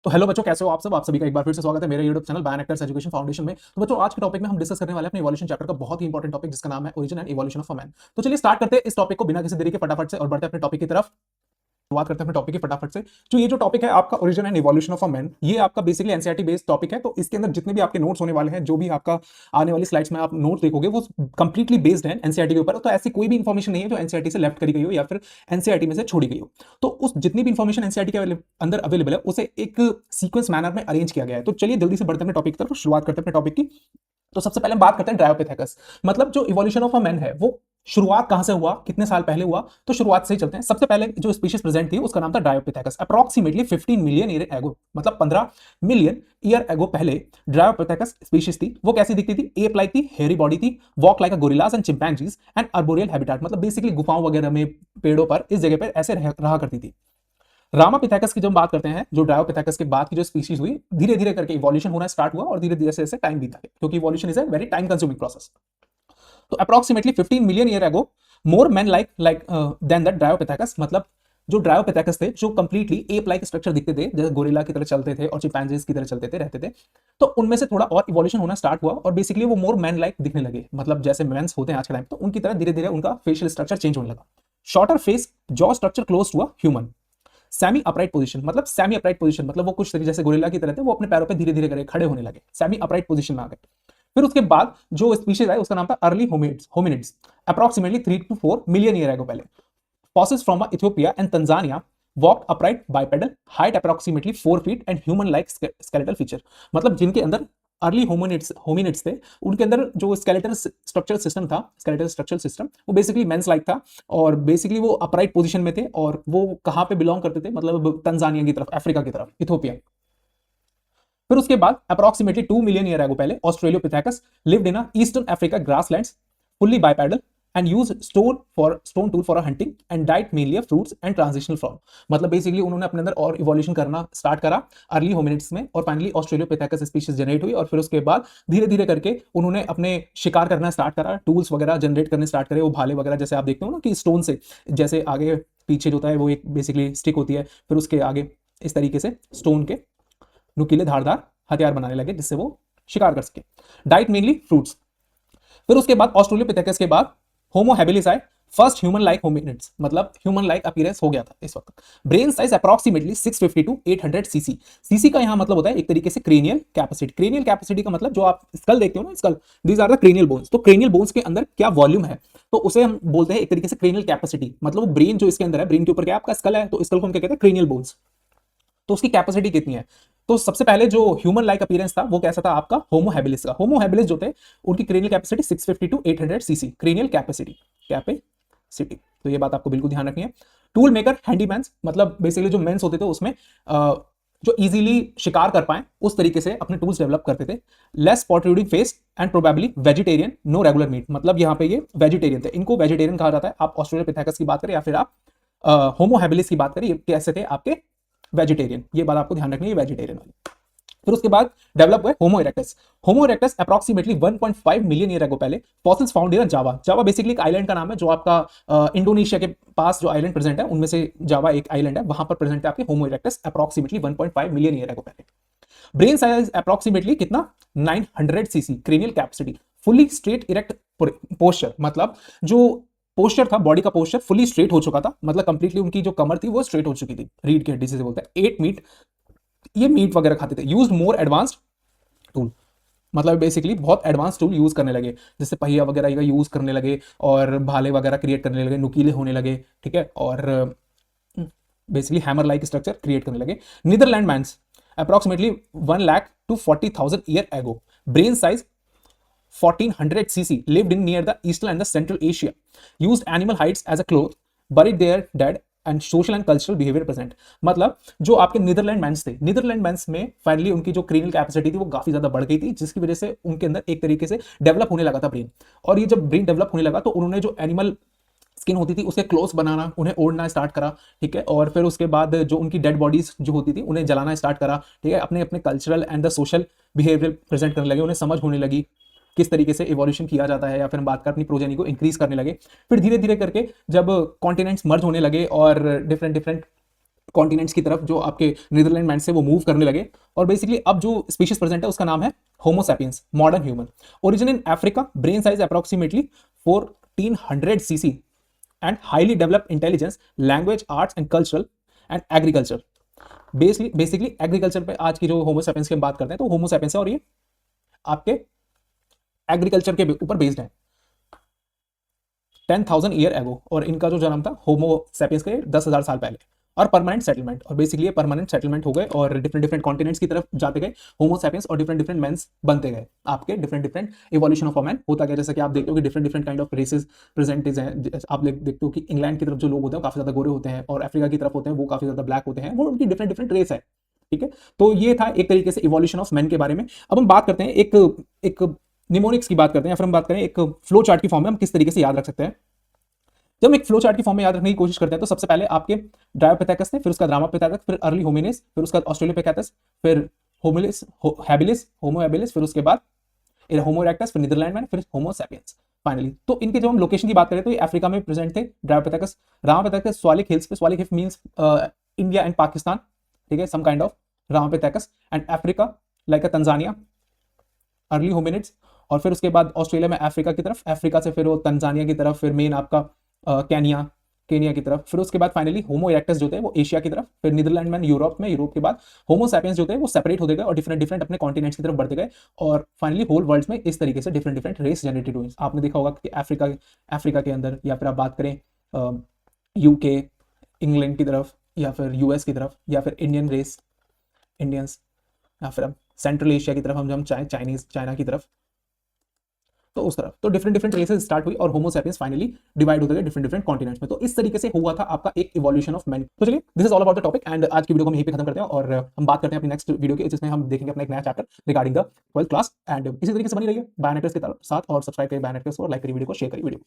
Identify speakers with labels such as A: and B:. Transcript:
A: तो हेलो बच्चों, कैसे हो आप सब। आप सभी का एक बार फिर से स्वागत है मेरे YouTube channel Bayern actors education foundation में। तो बच्चों, आज के टॉपिक में हम डिस्कस करने वाले हैं अपने इवोल्यूशन चैप्टर का बहुत ही इंपॉर्टेंट टॉपिक, जिसका नाम है origin and evolution of a man. तो चलिए स्टार्ट करते हैं इस टॉपिक को बिना किसी देरी के फटाफट से और बढ़ते हैं अपने टॉपिक की तरफ। शुरुआत करते हैं अपने टॉपिक की फटाफट से। ये जो टॉपिक है आपका origin and evolution of a man, ये आपका बेसिकली एनसीईआरटी बेस्ड टॉपिक है। तो इसके अंदर जितने भी आपके नोट्स होने वाले हैं, जो भी आपका आने वाली स्लाइड्स में आप नोट देखोगे, वो कंप्लीटली बेस्ड है एनसीईआरटी के ऊपर। तो ऐसी कोई भी इंफॉर्मेशन नहीं है जो एनसीईआरटी से लेफ्ट करी गई हो या फिर एनसीईआरटी में से छोड़ी गई हो। तो उस जितनी भी इंफॉर्मेशन एनसीईआरटी के अंदर अवेलेबल है, उसे एक सीक्वेंस मैनर में अरेंज किया गया है। तो चलिए जल्दी से बढ़ते हैं अपने टॉपिक की तरफ, शुरुआत करते हैं अपने टॉपिक की। तो सबसे पहले हम बात करते हैं ड्रायोपिथेकस। मतलब जो इवोल्यूशन ऑफ अ मैन है, वो शुरुआत कहां से हुआ, कितने साल पहले हुआ। तो शुरुआत से ही चलते हैं। सबसे पहले जो स्पीशीज प्रेजेंट थी उसका नाम था ड्रायोपिथेकस। अप्रॉक्सीमेटली 15 मिलियन ईयर एगो, मतलब 15 मिलियन ईयर एगो पहले ड्रायोपिथेकस स्पीशीज थी। वो कैसी दिखती थी? एप लाइक थी, हेयरी बॉडी थी, walk like a gorillas and chimpanzees and arboreal habitat. मतलब बेसिकली गुफाओं वगैरह में, पेड़ों पर, इस जगह पर ऐसे रहा करती थी। रामापिथेकस की जब बात करते हैं, जो ड्रायोपिथेकस के बाद की जो स्पीशीज हुई, धीरे धीरे करके इवोल्यूशन होना स्टार्ट हुआ और धीरे धीरे जैसे टाइम बीता गया, क्योंकि evolution is a very time consuming process. तो approximately 15 million year ago more man like then that Dryopithecus. मतलब जो ड्रायोपिथेकस थे, जो कंप्लीटली एप लाइक स्ट्रक्चर दिखते थे, जैसे गोरिल्ला की तरह चलते थे और चिंपैंजीज की तरह चलते थे, रहते थे, तो उनमें से थोड़ा और इवोल्यूशन होना स्टार्ट हुआ और बेसिकली वो मोर मैन लाइक दिखने लगे। मतलब जैसे मैंस होते हैं आज के टाइम, तो उनकी तरह धीरे धीरे उनका फेशियल स्ट्रक्चर चेंज होने लगा। Shorter face, jaw structure close to a human. Semi upright position, मतलब सेमी अपराइट पोजीशन मतलब वो कुछ तरीके जैसे गोरिल्ला की तरह थे, वो अपने पैरों पे धीरे धीरे करके खड़े होने लगे, सेमी अपराइट पोजीशन में आ गए। फिर उसके बाद जो स्पीशीज आए उसका नाम था early hominids. Approximately 3 to 4 million year ago पहले। Fossils from Ethiopia and Tanzania walked upright bipedal, height approximately 4 feet and human-like skeletal feature। मतलब जिनके अंदर अर्ली होमिनिड्स थे, उनके अंदर जो स्केलेटल स्ट्रक्चरल सिस्टम था, स्केलेटल स्ट्रक्चरल सिस्टम, वो बेसिकली मेंस लाइक था और बेसिकली वो अपराइट पोजीशन में थे। और वो कहां पे बिलोंग करते थे? मतलब तंजानिया की तरफ, अफ्रीका की तरफ, इथोपिया। फिर उसके बाद अप्रॉक्सीमेटली 2 मिलियन ईयर एगो पहले Australopithecus lived in eastern Africa grasslands, fully bipedal and use stone tool for hunting and diet mainly of fruits and transitional form. मतलब बेसिकली उन्होंने अपने अंदर और इवोल्यूशन करना स्टार्ट करा अर्ली होमिनिड्स में, और फाइनली ऑस्ट्रेलियोपिथेकस स्पीशीज जनरेट हुई। और फिर उसके बाद धीरे धीरे करके उन्होंने अपने शिकार करना स्टार्ट करा, टूल्स वगैरह जनरेट करने स्टार्ट करे, वो भाले वगैरह जैसे आप देखते हो ना कि स्टोन से जैसे आगे पीछे जो होता है वो एक बेसिकली स्टिक होती है, फिर उसके आगे इस तरीके से स्टोन के नुकीले धारदार हथियार बनाने लगे जिससे वो शिकार कर सके। Diet mainly fruits. फिर उसके बाद ऑस्ट्रेलियोपिथेकस के बाद होमो हैबिलिस आए, फर्स्ट ह्यूमन लाइक होमिनिड्स, मतलब ह्यूमन लाइक अपीयरेंस हो गया था इस वक्त। Brain size approximately 650 to 800 CC. CC का यहां मतलब होता है एक तरीके से क्रेनियल कैपेसिटी। क्रेनियल कैपेसिटी का मतलब जो आप स्कल देखते हो ना, skull, these are the cranial bones. तो क्रेनियल बोन्स के अंदर क्या वॉल्यूम है, तो उसे हम बोलते हैं एक तरीके से क्रेनियल कैपेसिटी। मतलब वो ब्रेन जो इसके अंदर है, ब्रेन के ऊपर क्या आपका स्कल है, तो स्कल को हम क्या कहते हैं? Cranial bones. तो उसकी कैपेसिटी कितनी है? तो सबसे पहले जो ह्यूमन लाइक अपीयरेंस था वो कैसा था आपका? होमो हैबिलिस का। होमो हैबिलिस जो थे, उनकी cranial capacity 650 to 800 CC, cranial capacity. तो ये बात आपको बिल्कुल ध्यान रखनी है। टूल मेकर, हैंडीमैन, मतलब बेसिकली जो मेंस होते थे उसमें जो इजीली शिकार कर पाए उस तरीके से अपने टूल्स डेवलप करते थे। Less protruding face and probably vegetarian, no regular meat. मतलब यहाँ पे ये वेजिटेरियन थे, इनको वेजिटेरियन कहा जाता है। आप ऑस्ट्रेलियोपिथेकस की बात करें या फिर आप होमो हैबिलिस की बात करें, ये कैसे थे आपके? वेजिटेरियन। ये बात आपको ध्यान रखनी है, वेजिटेरियन वाली। फिर उसके बाद डेवलप हुए Homo erectus. Homo erectus approximately 1.5 million year ago पहले। Fossils found in Java. Java basically एक आइलैंड का नाम है, जो आपका इंडोनेशिया के पास जो आइलैंड प्रेजेंट है उनमें से जावा एक आइलैंड है, वहां पर प्रेजेंट है आपके Homo erectus approximately 1.5 million year ago पहले। ब्रेन साइज अप्रॉक्सीमेटली कितना? 900 CC, cranial capacity, fully straight erect posture. मतलब जो पोस्चर था, बॉडी का पोस्चर फुली स्ट्रेट हो चुका था, मतलब कंप्लीटली उनकी जो कमर थी वो स्ट्रेट हो चुकी थी। रीढ़ की हड्डी से बोलते हैं। 8 मीट, ये मीट वगैरह खाते थे। यूज मोर एडवांस्ड टूल, मतलब बेसिकली बहुत एडवांस टूल यूज करने लगे, जैसे पहिया वगैरह का यूज करने लगे और भाले वगैरह क्रिएट करने लगे, नुकीले होने लगे, ठीक है, और basically hammer like structure create करने लगे। Neanderthal mans approximately 1,40,000 year ago. Brain size 1400 cc, lived in near the eastern and the central Asia, used animal hides as a cloth, buried their dead and social and cultural behaviour present. मतलब जो आपके Netherlands men's थे, Netherlands men's में finally उनकी जो cranial capacity थी वो काफी ज्यादा बढ़ गई थी, जिसकी वजह से उनके अंदर एक तरीके से डेवलप होने लगा था ब्रेन। और ये जब ब्रेन डेवलप होने लगा तो उन्होंने जो एनिमल स्किन होती थी उसके क्लोथ्स बनाना, उन्हें ओढ़ना स्टार्ट करा, ठीक है। और फिर उसके बाद जो उनकी डेड बॉडीज जो होती थी उन्हें जलाना स्टार्ट करा, ठीक है। अपने अपने cultural and the social behaviour present करने लगे, उन्हें समझ होने लगी किस तरीके से इवोल्यूशन किया जाता है, या फिर हम बात कर अपनी प्रोजेनी को इंक्रीज करने लगे। फिर धीरे धीरे करके जब कॉन्टिनेंट्स मर्ज होने लगे और डिफरेंट डिफरेंट कॉन्टिनेंट्स की तरफ, जो आपके नीदरलैंड मैन से वो मूव करने लगे। और बेसिकली अब जो स्पीशीज प्रेजेंट है उसका नाम है Homo sapiens, modern human. Origin in Africa, brain size approximately 1400 CC, and highly developed intelligence, language, arts and cultural and agriculture. Basically agriculture पे आज की जो होमो सैपियंस की हम बात करते हैं तो होमो सैपियंस है, और ये आपके एग्रीकल्चर के ऊपर बेस्ड है। 10,000 ईयर एगो, और इनका जो जन्म था होमो सैपियंस के 10,000 साल पहले। और परमानेंट सेटलमेंट, और बेसिकली ये परमानेंट सेटलमेंट हो गए और डिफरेंट डिफरेंट कॉन्टिनेंट्स की तरफ जाते गए होमो सैपियंस, और डिफरेंट डिफरेंट मेंस बनते गए। आपके different different evolution of a man होता गया, जैसे कि आप देखते हो कि different different kind of races प्रेजेंटेज हैं। आप देखते हो कि इंग्लैंड की तरफ जो लोग होते हैं काफी ज्यादा गोरे होते हैं, और अफ्रीका की तरफ होते हैं वो काफी ज्यादा ब्लैक होते हैं, वो उनकी डिफरेंट डिफरेंट रेस है। ठीक है, तो ये था एक तरीके से इवोल्यूशन ऑफ मैन के बारे में। अब हम बात करते हैं एक एक निमोनिक्स की बात करते हैं, या फिर हम बात करें एक फ्लो चार्ट की फॉर्म में हम किस तरीके से याद रख सकते हैं। जब हम एक फ्लो चार्ट की फॉर्म में याद रखने की कोशिश करते हैं तो सबसे पहले आपके ड्रायोपिथेकस थे, फिर उसका ड्रामापिथेकस, फिर अर्ली होमिनिस, फिर उसका ऑस्ट्रेलोपिथेकस, फिर होमिलिस, हैबिलिस, होमो हैबिलिस, फिर उसके बाद होमो इरेक्टस, फिर नीदरलैंड मैन, फिर होमो सैपियंस फाइनली। तो इनके जब हम लोकेशन की बात करें तो ये अफ्रीका में प्रेजेंट थे ड्रायोपिथेकस। रामापिथेकस स्वालिक हिल्स पे, Siwalik hills means India and Pakistan, ठीक है, some kind of Ramapithecus. And Africa like Tanzania, early hominids. और फिर उसके बाद ऑस्ट्रेलिया में अफ्रीका की तरफ, अफ्रीका से फिर वो तंजानिया की तरफ, फिर मेन आपका केनिया, केनिया की तरफ, फिर उसके बाद फाइनली होमो इरेक्टस जो थे वो एशिया की तरफ, फिर नीदरलैंड मैन यूरोप में, यूरोप के बाद होमो सैपियंस जो थे वो सेपरेट होते गए और डिफरेंट डिफरेंट अपने कॉन्टिनेंट्स की तरफ बढ़ते गए। और फाइनली होल वर्ल्ड में इस तरीके से डिफरेंट डिफरेंट रेस जनरेटेड हुई। आपने देखा होगा कि अफ्रीका के अंदर, या फिर आप बात करें यूके, इंग्लैंड की तरफ, या फिर यूएस की तरफ, या फिर इंडियन रेस, इंडियंस, या फिर हम सेंट्रल एशिया की तरफ, हम चाहे चाइनीज, चाइना की तरफ, तो उस तरफ तो डिफरेंट डिफरेंट रेसेस स्टार्ट हुई और होमो सैपियंस फाइनली डिवाइड होते गए डिफरेंट डिफरेंट कॉन्टिनेंट्स में। तो इस तरीके से हुआ था आपका एक इवोल्यूशन ऑफ मैन। तो चलिए, this is all about the topic, and आज की वीडियो को हम यहीं पे खत्म करते हैं, और हम बात करते हैं अपनी नेक्स्ट वीडियो की, जिसमें हम देखेंगे अपना एक नया chapter regarding the 12th class. And इसी तरीके से बनी रहिए बायोनेटर्स के साथ, और सब्सक्राइब करिए बायोनेटर्स को, और लाइक करिए वीडियो को, शेयर करिए वीडियो को।